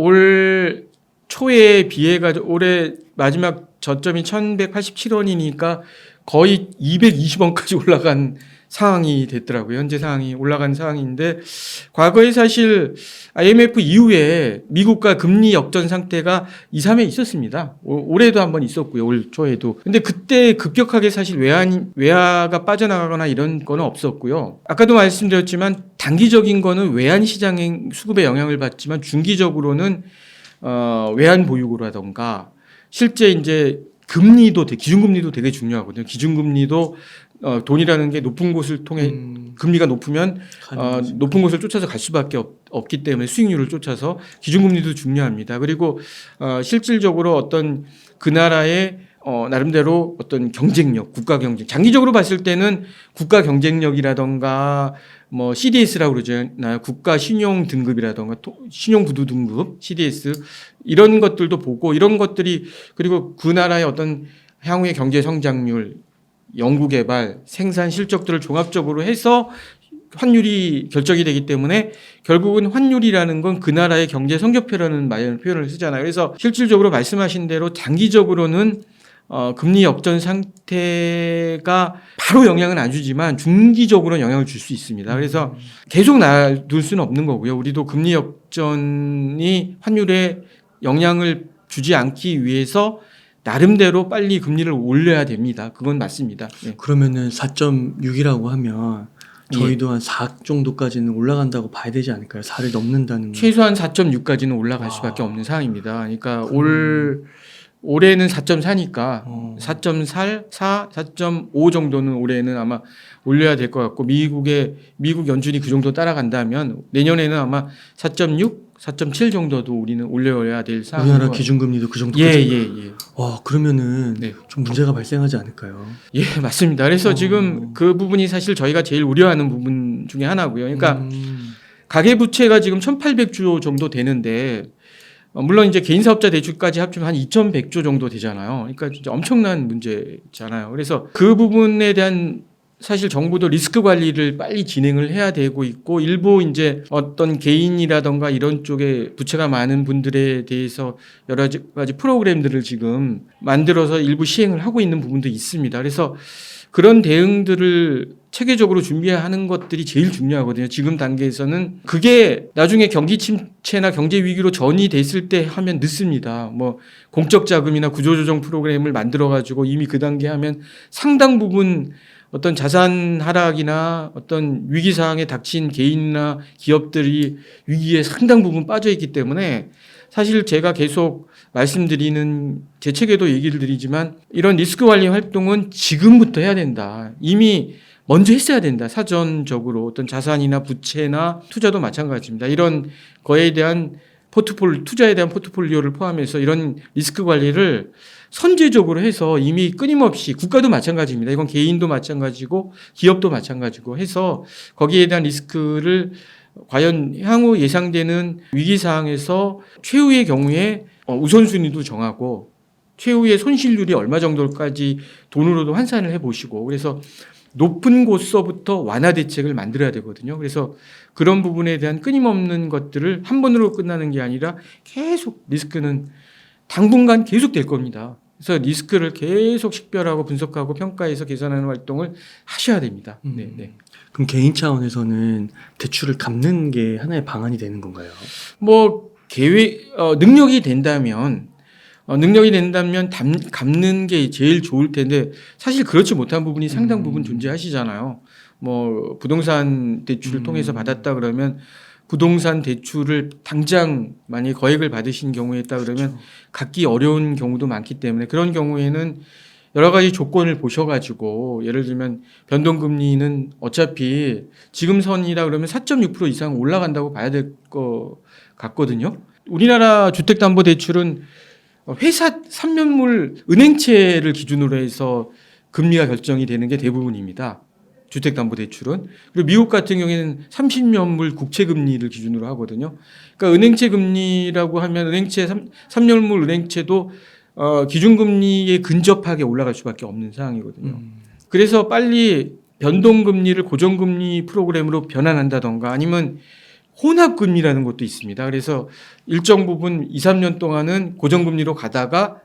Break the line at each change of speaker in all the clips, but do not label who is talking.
올 초에 비해가 올해 마지막 저점이 1,187원이니까 거의 220원까지 올라간 상황이 됐더라고요. 현재 상황이 올라간 상황인데 과거에 사실 IMF 이후에 미국과 금리 역전 상태가 2, 3회 있었습니다. 올해도 한번 있었고요. 올 초에도. 근데 그때 급격하게 사실 외화가 빠져나가거나 이런 거는 없었고요. 아까도 말씀드렸지만 단기적인 거는 외환 시장의 수급에 영향을 받지만 중기적으로는 외환 보유고라던가 실제 이제 금리도 기준금리도 되게 중요하거든요. 기준금리도 돈이라는 게 높은 곳을 통해 금리가 높으면 높은 곳을 쫓아서 갈 수밖에 없기 때문에 수익률을 쫓아서 기준금리도 중요합니다. 그리고 실질적으로 어떤 그 나라의 나름대로 어떤 경쟁력, 국가 경쟁, 장기적으로 봤을 때는 국가 경쟁력이라던가 뭐 CDS라고 그러잖아요. 국가 신용 등급이라던가 신용 구두 등급, CDS 이런 것들도 보고 이런 것들이 그리고 그 나라의 어떤 향후의 경제 성장률, 연구개발, 생산 실적들을 종합적으로 해서 환율이 결정이 되기 때문에 결국은 환율이라는 건 그 나라의 경제 성적표라는 표현을 쓰잖아요. 그래서 실질적으로 말씀하신 대로 장기적으로는 금리 역전 상태가 바로 영향은 안 주지만 중기적으로는 영향을 줄 수 있습니다. 그래서 계속 놔둘 수는 없는 거고요. 우리도 금리 역전이 환율에 영향을 주지 않기 위해서 나름대로 빨리 금리를 올려야 됩니다. 그건 맞습니다. 네.
그러면은 4.6이라고 하면 저희도 한 4 정도까지는 올라간다고 봐야 되지 않을까요? 4를 넘는다는
최소한 4.6까지는 올라갈 수밖에 없는 상황입니다. 그러니까 올해는 4.4니까 4.4, 4.5 정도는 올해는 아마 올려야 될 것 같고 미국 연준이 그 정도 따라간다면 내년에는 아마 4.6, 4.7 정도도 우리는 올려야 될 상황입니다.
우리나라 기준금리도 그 정도까지.
예.
와, 그러면은
네.
좀 문제가 발생하지 않을까요?
예, 맞습니다. 그래서 지금 그 부분이 사실 저희가 제일 우려하는 부분 중에 하나고요. 그러니까 가계 부채가 지금 1,800조 정도 되는데 물론 이제 개인 사업자 대출까지 합치면 한 2,100조 정도 되잖아요. 그러니까 진짜 엄청난 문제잖아요. 그래서 그 부분에 대한 사실 정부도 리스크 관리를 빨리 진행을 해야 되고 있고 일부 이제 어떤 개인이라던가 이런 쪽에 부채가 많은 분들에 대해서 여러 가지 프로그램들을 지금 만들어서 일부 시행을 하고 있는 부분도 있습니다. 그래서 그런 대응들을 체계적으로 준비하는 것들이 제일 중요하거든요. 지금 단계에서는 그게 나중에 경기 침체나 경제 위기로 전이됐을 때 하면 늦습니다. 뭐 공적 자금이나 구조조정 프로그램을 만들어 가지고 이미 그 단계 하면 상당 부분 어떤 자산 하락이나 어떤 위기 상황에 닥친 개인이나 기업들이 위기에 상당 부분 빠져 있기 때문에 사실 제가 계속 말씀드리는 제 책에도 얘기를 드리지만 이런 리스크 관리 활동은 지금부터 해야 된다. 이미 먼저 했어야 된다. 사전적으로 어떤 자산이나 부채나 투자도 마찬가지입니다. 이런 거에 대한 투자에 대한 포트폴리오를 포함해서 이런 리스크 관리를 선제적으로 해서 이미 끊임없이 국가도 마찬가지입니다. 이건 개인도 마찬가지고 기업도 마찬가지고 해서 거기에 대한 리스크를 과연 향후 예상되는 위기 상황에서 최후의 경우에 우선순위도 정하고 최후의 손실률이 얼마 정도까지 돈으로도 환산을 해보시고 그래서 높은 곳서부터 완화 대책을 만들어야 되거든요. 그래서 그런 부분에 대한 끊임없는 것들을 한 번으로 끝나는 게 아니라 계속 리스크는 당분간 계속 될 겁니다. 그래서 리스크를 계속 식별하고 분석하고 평가해서 계산하는 활동을 하셔야 됩니다. 네.
그럼 개인 차원에서는 대출을 갚는 게 하나의 방안이 되는 건가요?
뭐 능력이 된다면 갚는 게 제일 좋을 텐데 사실 그렇지 못한 부분이 상당 부분 존재하시잖아요. 뭐 부동산 대출을 통해서 받았다 그러면 부동산 대출을 당장 만약에 거액을 받으신 경우에 있다 그러면 갚기 어려운 경우도 많기 때문에 그런 경우에는 여러 가지 조건을 보셔가지고 예를 들면 변동금리는 어차피 지금 선이라 그러면 4.6% 이상 올라간다고 봐야 될 것 같거든요. 우리나라 주택담보대출은 회사 3년물 은행채를 기준으로 해서 금리가 결정이 되는 게 대부분입니다. 주택담보대출은. 그리고 미국 같은 경우에는 30년물 국채금리를 기준으로 하거든요. 그러니까 은행채 금리라고 하면 은행채 3년물 은행채도 기준금리에 근접하게 올라갈 수밖에 없는 상황이거든요. 그래서 빨리 변동금리를 고정금리 프로그램으로 변환한다던가 아니면 혼합금리라는 것도 있습니다. 그래서 일정 부분 2, 3년 동안은 고정금리로 가다가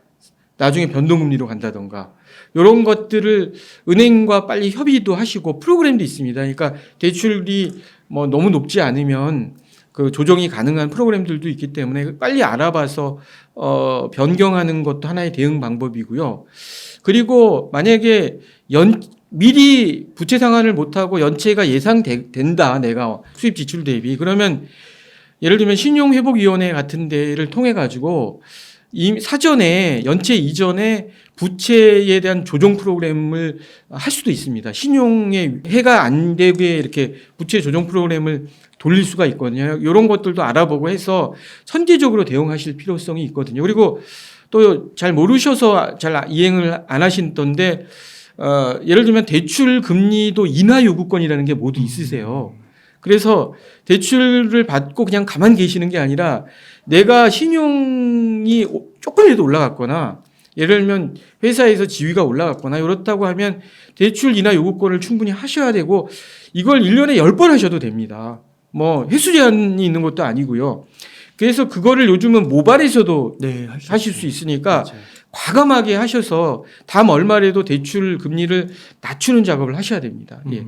나중에 변동금리로 간다던가 이런 것들을 은행과 빨리 협의도 하시고 프로그램도 있습니다. 그러니까 대출이 뭐 너무 높지 않으면 그 조정이 가능한 프로그램들도 있기 때문에 빨리 알아봐서 변경하는 것도 하나의 대응 방법이고요. 그리고 만약에 미리 부채 상환을 못하고 연체가 예상된다, 내가 수입 지출 대비, 그러면 예를 들면 신용회복위원회 같은 데를 통해 가지고 이 사전에 연체 이전에 부채에 대한 조정 프로그램을 할 수도 있습니다. 신용에 해가 안 되게 이렇게 부채 조정 프로그램을 돌릴 수가 있거든요. 이런 것들도 알아보고 해서 선제적으로 대응하실 필요성이 있거든요. 그리고 또 잘 모르셔서 잘 이행을 안 하신던데 예를 들면 대출 금리도 인하 요구권이라는 게 모두 있으세요. 그래서 대출을 받고 그냥 가만히 계시는 게 아니라 내가 신용이 조금이라도 올라갔거나 예를 들면 회사에서 지위가 올라갔거나 이렇다고 하면 대출 인하 요구권을 충분히 하셔야 되고 이걸 1년에 10번 하셔도 됩니다. 뭐 횟수 제한이 있는 것도 아니고요. 그래서 그거를 요즘은 모바일에서도
네,
하실 수 있으니까
맞아요.
과감하게 하셔서 다음 얼마라도 대출 금리를 낮추는 작업을 하셔야 됩니다. 예.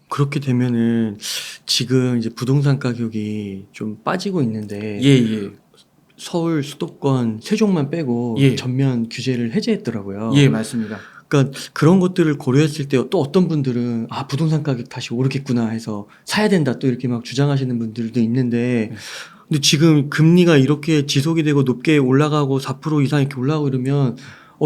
그렇게 되면은 지금 이제 부동산 가격이 좀 빠지고 있는데
예.
서울 수도권 세종만 빼고
예.
전면 규제를 해제했더라고요.
예, 맞습니다.
그러니까 그런 것들을 고려했을 때 또 어떤 분들은 아 부동산 가격 다시 오르겠구나 해서 사야 된다 또 이렇게 막 주장하시는 분들도 있는데 근데 지금 금리가 이렇게 지속이 되고 높게 올라가고 4% 이상 이렇게 올라가고 이러면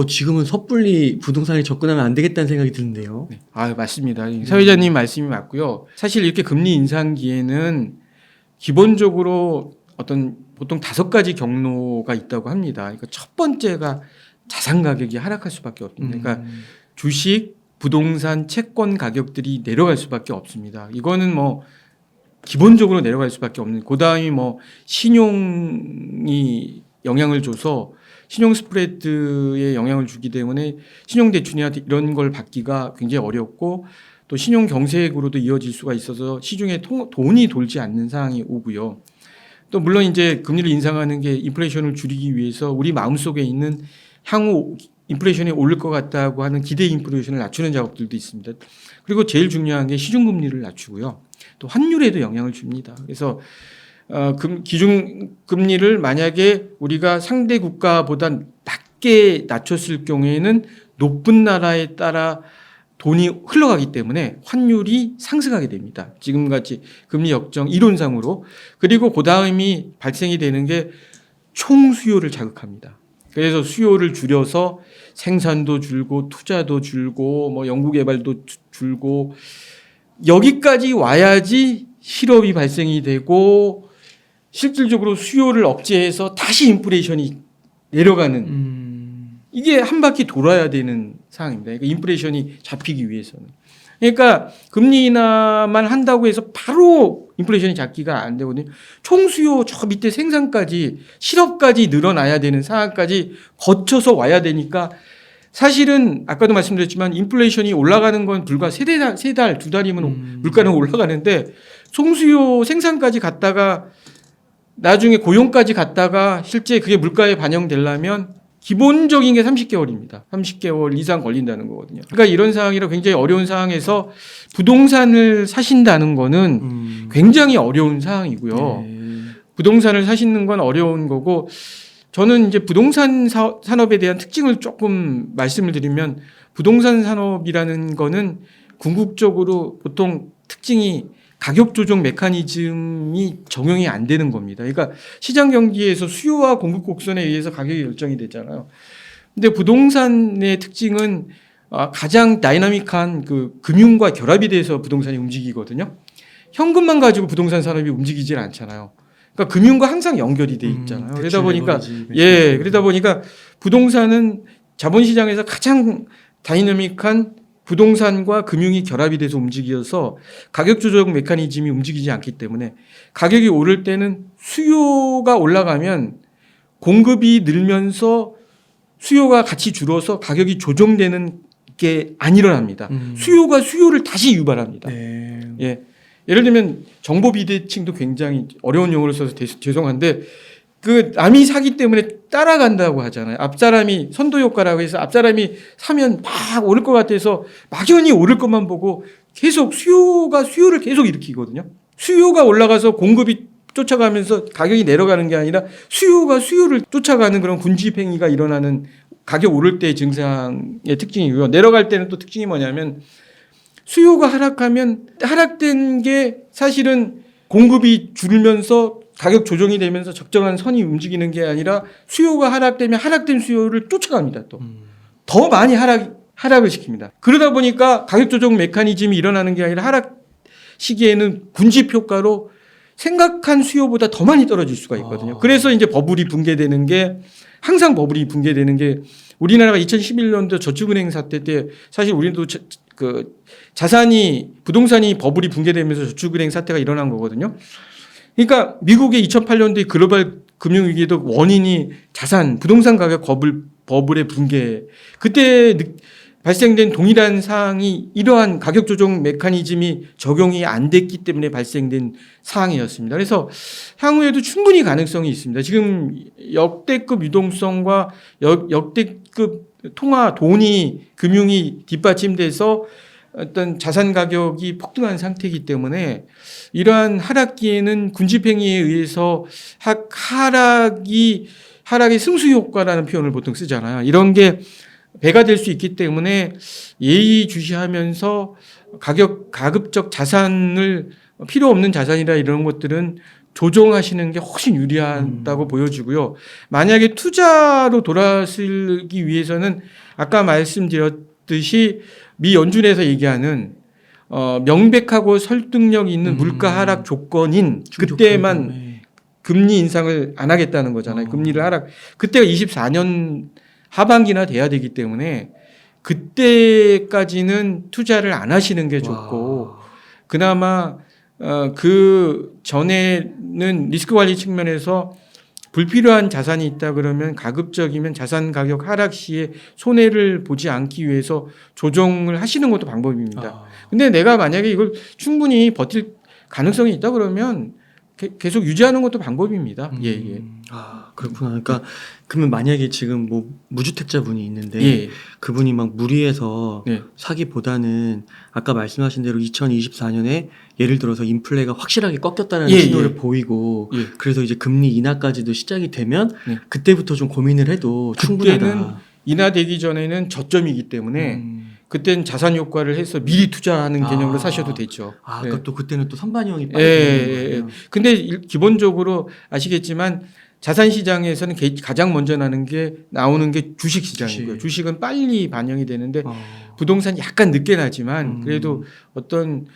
지금은 섣불리 부동산에 접근하면 안 되겠다는 생각이 드는데요.
네. 아, 맞습니다. 사회자님 말씀이 맞고요. 사실 이렇게 금리 인상기에는 기본적으로 보통 5가지 경로가 있다고 합니다. 그러니까 첫 번째가 자산 가격이 하락할 수밖에 없습니다. 그러니까 주식, 부동산, 채권 가격들이 내려갈 수밖에 없습니다. 이거는 뭐 기본적으로 내려갈 수밖에 없는. 그다음이 뭐 신용이 영향을 줘서 신용 스프레드에 영향을 주기 때문에 신용 대출이나 이런 걸 받기가 굉장히 어렵고 또 신용 경색으로도 이어질 수가 있어서 시중에 돈이 돌지 않는 상황이 오고요. 또 물론 이제 금리를 인상하는 게 인플레이션을 줄이기 위해서 우리 마음속에 있는 향후 인플레이션이 오를 것 같다고 하는 기대 인플레이션을 낮추는 작업들도 있습니다. 그리고 제일 중요한 게 시중금리를 낮추고요. 또 환율에도 영향을 줍니다. 그래서 기준금리를 만약에 우리가 상대 국가보다 낮게 낮췄을 경우에는 높은 나라에 따라 돈이 흘러가기 때문에 환율이 상승하게 됩니다. 지금같이 금리 역정 이론상으로. 그리고 그 다음이 발생이 되는 게 총수요를 자극합니다. 그래서 수요를 줄여서 생산도 줄고 투자도 줄고 뭐 연구개발도 줄고 여기까지 와야지 실업이 발생이 되고 실질적으로 수요를 억제해서 다시 인플레이션이 내려가는 이게 한 바퀴 돌아야 되는 상황입니다. 그러니까 인플레이션이 잡히기 위해서는. 그러니까 금리 인하만 한다고 해서 바로 인플레이션이 잡기가 안 되거든요. 총수요 저 밑에 생산까지 실업까지 늘어나야 되는 상황까지 거쳐서 와야 되니까 사실은 아까도 말씀드렸지만 인플레이션이 올라가는 건 불과 세 달, 2달이면 물가는 올라가는데 총수요 생산까지 갔다가 나중에 고용까지 갔다가 실제 그게 물가에 반영되려면 기본적인 게 30개월입니다. 30개월 이상 걸린다는 거거든요. 그러니까 이런 상황이라 굉장히 어려운 상황에서 부동산을 사신다는 거는 굉장히 어려운 상황이고요. 부동산을 사시는 건 어려운 거고 저는 이제 부동산 산업에 대한 특징을 조금 말씀을 드리면 부동산 산업이라는 거는 궁극적으로 보통 특징이 가격 조정 메커니즘이 적용이 안 되는 겁니다. 그러니까 시장 경기에서 수요와 공급 곡선에 의해서 가격이 결정이 되잖아요. 근데 부동산의 특징은 가장 다이나믹한 그 금융과 결합이 돼서 부동산이 움직이거든요. 현금만 가지고 부동산 산업이 움직이질 않잖아요. 그러니까 금융과 항상 연결이 돼 있잖아요. 그러다 보니까 그러다 보니까 부동산은 자본시장에서 가장 다이나믹한 부동산과 금융이 결합이 돼서 움직여서 가격 조정 메커니즘이 움직이지 않기 때문에 가격이 오를 때는 수요가 올라가면 공급이 늘면서 수요가 같이 줄어서 가격이 조정되는 게 안 일어납니다. 수요가 수요를 다시 유발합니다. 예. 예를 들면 정보 비대칭도 굉장히 어려운 용어를 써서 죄송한데 그 남이 사기 때문에 따라간다고 하잖아요. 앞사람이 선도 효과라고 해서 앞사람이 사면 막 오를 것 같아서 막연히 오를 것만 보고 계속 수요를 계속 일으키거든요. 수요가 올라가서 공급이 쫓아가면서 가격이 내려가는 게 아니라 수요가 수요를 쫓아가는 그런 군집행위가 일어나는 가격 오를 때의 증상의 특징이고요. 내려갈 때는 또 특징이 뭐냐면 수요가 하락하면 하락된 게 사실은 공급이 줄면서 가격 조정이 되면서 적정한 선이 움직이는 게 아니라 수요가 하락되면 하락된 수요를 쫓아갑니다. 또 더 많이 하락을 시킵니다. 그러다 보니까 가격 조정 메커니즘이 일어나는 게 아니라 하락 시기에는 군집 효과로 생각한 수요보다 더 많이 떨어질 수가 있거든요. 그래서 이제 버블이 붕괴되는 게 항상 버블이 붕괴되는 게 우리나라가 2011년도 저축은행 사태 때 사실 우리도 부동산이 버블이 붕괴되면서 저축은행 사태가 일어난 거거든요. 그러니까 미국의 2008년도의 글로벌 금융위기도 원인이 부동산 가격 버블의 붕괴. 그때 발생된 동일한 사항이 이러한 가격 조정 메커니즘이 적용이 안 됐기 때문에 발생된 사항이었습니다. 그래서 향후에도 충분히 가능성이 있습니다. 지금 역대급 유동성과 역대급 금융이 뒷받침돼서 어떤 자산 가격이 폭등한 상태이기 때문에 이러한 하락기에는 군집행위에 의해서 하락의 승수 효과라는 표현을 보통 쓰잖아요. 이런 게 배가 될 수 있기 때문에 예의주시하면서 가급적 자산을 필요 없는 자산이라 이런 것들은 조정하시는 게 훨씬 유리하다고 보여지고요. 만약에 투자로 돌아서기 위해서는 아까 말씀드렸듯이 미 연준에서 얘기하는 명백하고 설득력 있는 물가 하락 조건인 그때만 금리 인상을 안 하겠다는 거잖아요. 금리를 그때가 24년 하반기나 돼야 되기 때문에 그때까지는 투자를 안 하시는 게 좋고 그나마 그 전에는 리스크 관리 측면에서 불필요한 자산이 있다 그러면 가급적이면 자산 가격 하락 시에 손해를 보지 않기 위해서 조정을 하시는 것도 방법입니다. 근데 내가 만약에 이걸 충분히 버틸 가능성이 있다 그러면 계속 유지하는 것도 방법입니다. 예.
그렇구나. 그러니까 그러면 만약에 지금 뭐 무주택자 분이 있는데
예.
그분이 막 무리해서
네.
사기보다는 아까 말씀하신 대로 2024년에 예를 들어서 인플레가 확실하게 꺾였다는
예,
신호를
예.
보이고
예.
그래서 이제 금리 인하까지도 시작이 되면
네.
그때부터 좀 고민을 해도
그때는
충분하다.
인하되기 전에는 저점이기 때문에 그때는 자산 효과를 해서 미리 투자하는 개념으로 사셔도 되죠.
그러니까 또 그때는 또 선반영이 빨리
예,
되는
예.
거예요.
근데 기본적으로 아시겠지만 자산 시장에서는 가장 먼저 나오는 게 주식 시장이고요. 주식은 빨리 반영이 되는데 부동산이 약간 늦게 나지만 그래도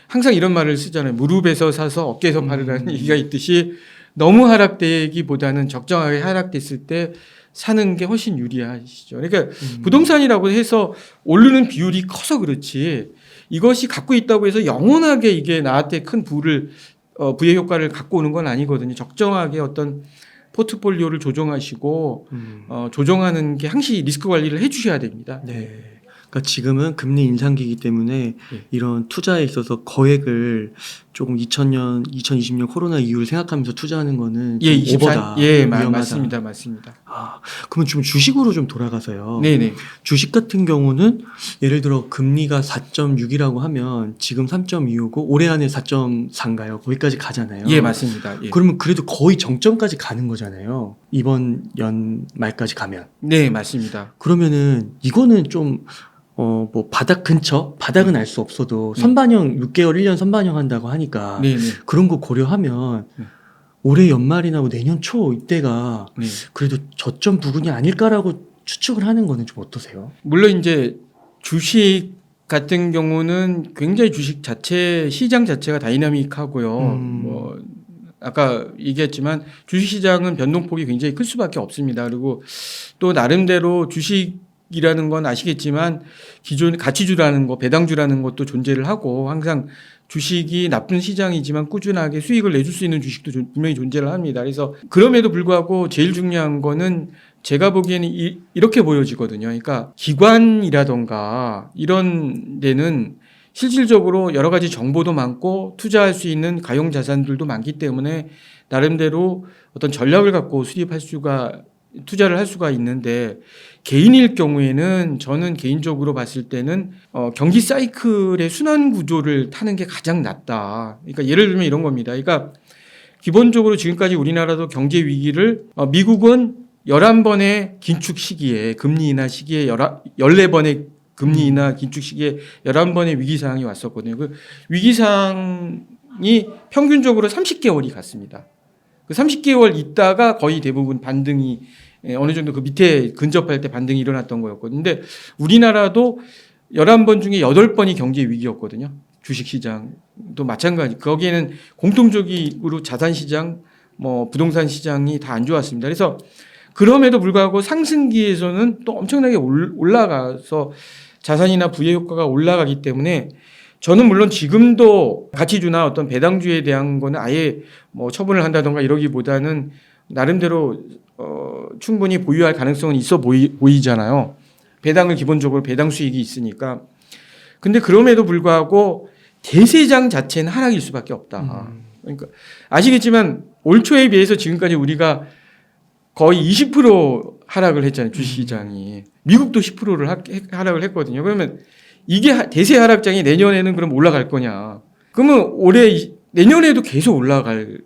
항상 이런 말을 쓰잖아요. 무릎에서 사서 어깨에서 팔으라는 얘기가 있듯이 너무 하락되기보다는 적정하게 하락됐을 때 사는 게 훨씬 유리하시죠. 그러니까 부동산이라고 해서 오르는 비율이 커서 그렇지 이것이 갖고 있다고 해서 영원하게 이게 나한테 큰 부의 효과를 갖고 오는 건 아니거든요. 적정하게 어떤 포트폴리오를 조정하시고 조정하는 게 항시 리스크 관리를 해주셔야 됩니다.
네. 그러니까 지금은 금리 인상기이기 때문에 이런 투자에 있어서 거액을 조금 2020년 코로나 이후를 생각하면서 투자하는 거는 좀 오버다. 위험하다.
맞습니다.
그러면 좀 주식으로 좀 돌아가서요.
네네.
주식 같은 경우는 예를 들어 금리가 4.6이라고 하면 지금 3.25고 올해 안에 4.4인가요? 거기까지 가잖아요.
예, 맞습니다. 예.
그러면 그래도 거의 정점까지 가는 거잖아요. 이번 연 말까지 가면.
네, 맞습니다.
그러면은 이거는 좀 뭐 바닥 근처? 바닥은 알 수 없어도 선반영 6개월 1년 선반영 한다고 하니까
네네.
그런 거 고려하면 올해 연말이나 뭐 내년 초 이때가
네.
그래도 저점 부근이 아닐까라고 추측을 하는 거는 좀 어떠세요?
물론 이제 주식 같은 경우는 굉장히 시장 자체가 다이나믹하고요. 뭐 아까 얘기했지만 주식 시장은 변동폭이 굉장히 클 수밖에 없습니다. 그리고 또 나름대로 주식이라는 건 아시겠지만 기존 가치주라는 거, 배당주라는 것도 존재를 하고 항상 주식이 나쁜 시장이지만 꾸준하게 수익을 내줄 수 있는 주식도 분명히 존재를 합니다. 그래서 그럼에도 불구하고 제일 중요한 거는 제가 보기에는 이렇게 보여지거든요. 그러니까 기관이라던가 이런 데는 실질적으로 여러 가지 정보도 많고 투자할 수 있는 가용 자산들도 많기 때문에 나름대로 어떤 전략을 갖고 투자를 할 수가 있는데 개인일 경우에는 저는 개인적으로 봤을 때는 경기 사이클의 순환 구조를 타는 게 가장 낫다. 그러니까 예를 들면 이런 겁니다. 그러니까 기본적으로 지금까지 우리나라도 경제 위기를 미국은 11번의 긴축 시기에 금리 인하 시기에 14번의 금리 인하 긴축 시기에 11번의 위기 상황이 왔었거든요. 그 위기 상황이 평균적으로 30개월이 갔습니다. 그 30개월 있다가 거의 대부분 반등이 어느 정도 그 밑에 근접할 때 반등이 일어났던 거였거든요. 근데 우리나라도 11번 중에 8번이 경제 위기였거든요. 주식시장도 마찬가지. 거기에는 공통적으로 자산시장, 부동산 시장이 다 안 좋았습니다. 그래서 그럼에도 불구하고 상승기에서는 또 엄청나게 올라가서 자산이나 부의 효과가 올라가기 때문에 저는 물론 지금도 가치주나 어떤 배당주에 대한 거는 아예 처분을 한다던가 이러기보다는 나름대로 충분히 보유할 가능성은 있어 보이잖아요. 배당을 기본적으로 배당 수익이 있으니까. 근데 그럼에도 불구하고 대세장 자체는 하락일 수밖에 없다. 그러니까 아시겠지만 올 초에 비해서 지금까지 우리가 거의 20% 하락을 했잖아요. 주식시장이. 미국도 10%를 하락을 했거든요. 그러면 이게 대세 하락장이 내년에는 그럼 올라갈 거냐. 그러면 내년에도 계속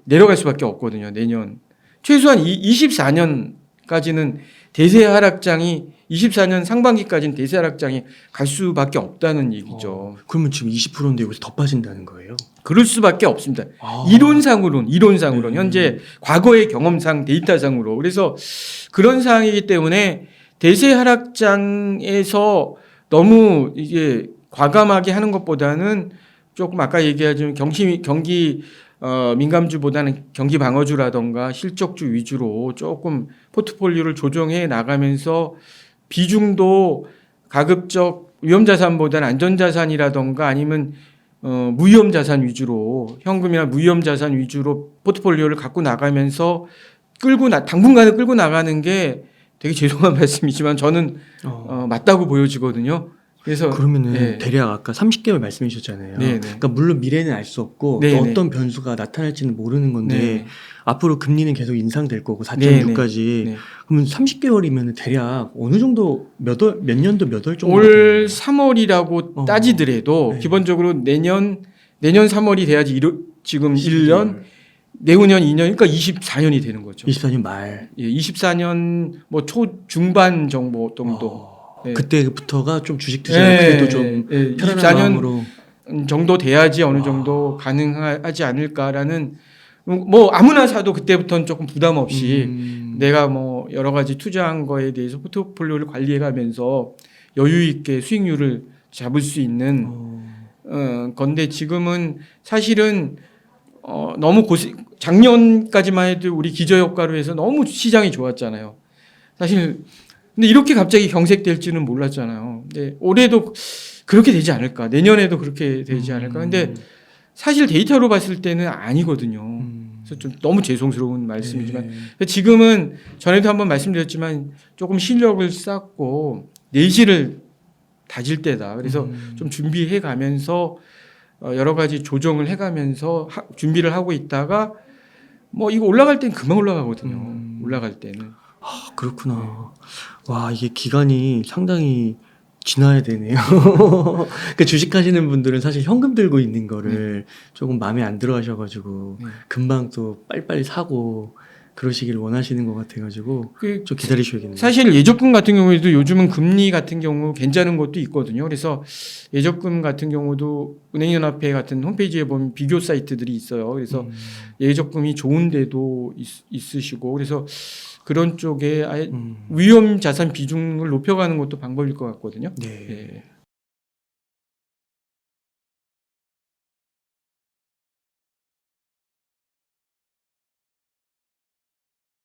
내려갈 수밖에 없거든요. 내년. 최소한 24년까지는 대세 하락장이 24년 상반기까지는 대세 하락장이 갈 수밖에 없다는 얘기죠.
그러면 지금 20%인데 여기서 더 빠진다는 거예요?
그럴 수밖에 없습니다. 이론상으로는
네.
현재 과거의 경험상 데이터상으로. 그래서 그런 상황이기 때문에 대세 하락장에서 너무 이게 과감하게 하는 것보다는 조금 아까 얘기하자면 경기 민감주보다는 경기 방어주라던가 실적주 위주로 조금 포트폴리오를 조정해 나가면서 비중도 가급적 위험자산보다는 안전자산이라던가 아니면 무위험자산 위주로 현금이나 무위험자산 위주로 포트폴리오를 갖고 나가면서 당분간은 끌고 나가는 게 되게 죄송한 말씀이지만 저는 맞다고 보여지거든요. 그래서
그러면은
네.
대략 아까 30개월 말씀해 주셨잖아요.
네네.
그러니까 물론 미래는 알 수 없고
네네.
또 어떤 변수가 나타날지는 모르는 건데
네네.
앞으로 금리는 계속 인상될 거고
네네.
4.6까지
네.
그러면 30개월이면 대략 어느 정도 몇 년도 몇 월 정도
올 3월이라고 따지더라도
네.
기본적으로 내년 3월이 돼야지 지금 1년
12개월.
내후년 2년 그러니까 24년이 되는 거죠.
24년 말.
예, 24년 중반 정도. 네.
그때부터가 좀 주식 투자 그래도 좀 편안한
24년
마음으로
정도 돼야지 어느 정도 가능하지 않을까라는 아무나 사도 그때부터는 조금 부담 없이 내가 여러 가지 투자한 거에 대해서 포트폴리오를 관리해 가면서 여유 있게 수익률을 잡을 수 있는 건데 지금은 사실은 너무 작년까지만 해도 우리 기저효과로 해서 너무 시장이 좋았잖아요. 사실 근데 이렇게 갑자기 경색될지는 몰랐잖아요. 근데 올해도 그렇게 되지 않을까? 내년에도 그렇게 되지 않을까? 근데 사실 데이터로 봤을 때는 아니거든요. 그래서 좀 너무 죄송스러운 말씀이지만 지금은 전에도 한번 말씀드렸지만 조금 실력을 쌓고 내실을 다질 때다. 그래서 좀 준비해 가면서 여러 가지 조정을 해 가면서 준비를 하고 있다가 이거 올라갈 때는 금방 올라가거든요. 올라갈 때는.
그렇구나. 와, 이게 기간이 상당히 지나야 되네요. 그러니까 주식하시는 분들은 사실 현금 들고 있는 거를 조금 마음에 안 들어 하셔가지고 금방 또 빨리빨리 사고 그러시길 원하시는 것 같아가지고 좀 기다리셔야겠네요.
사실 예적금 같은 경우에도 요즘은 금리 같은 경우 괜찮은 것도 있거든요. 그래서 예적금 같은 경우도 은행연합회 같은 홈페이지에 보면 비교 사이트들이 있어요. 그래서 예적금이 좋은 데도 있으시고 그래서 그런 쪽에 아예 위험 자산 비중을 높여가는 것도 방법일 것 같거든요.
네.
예.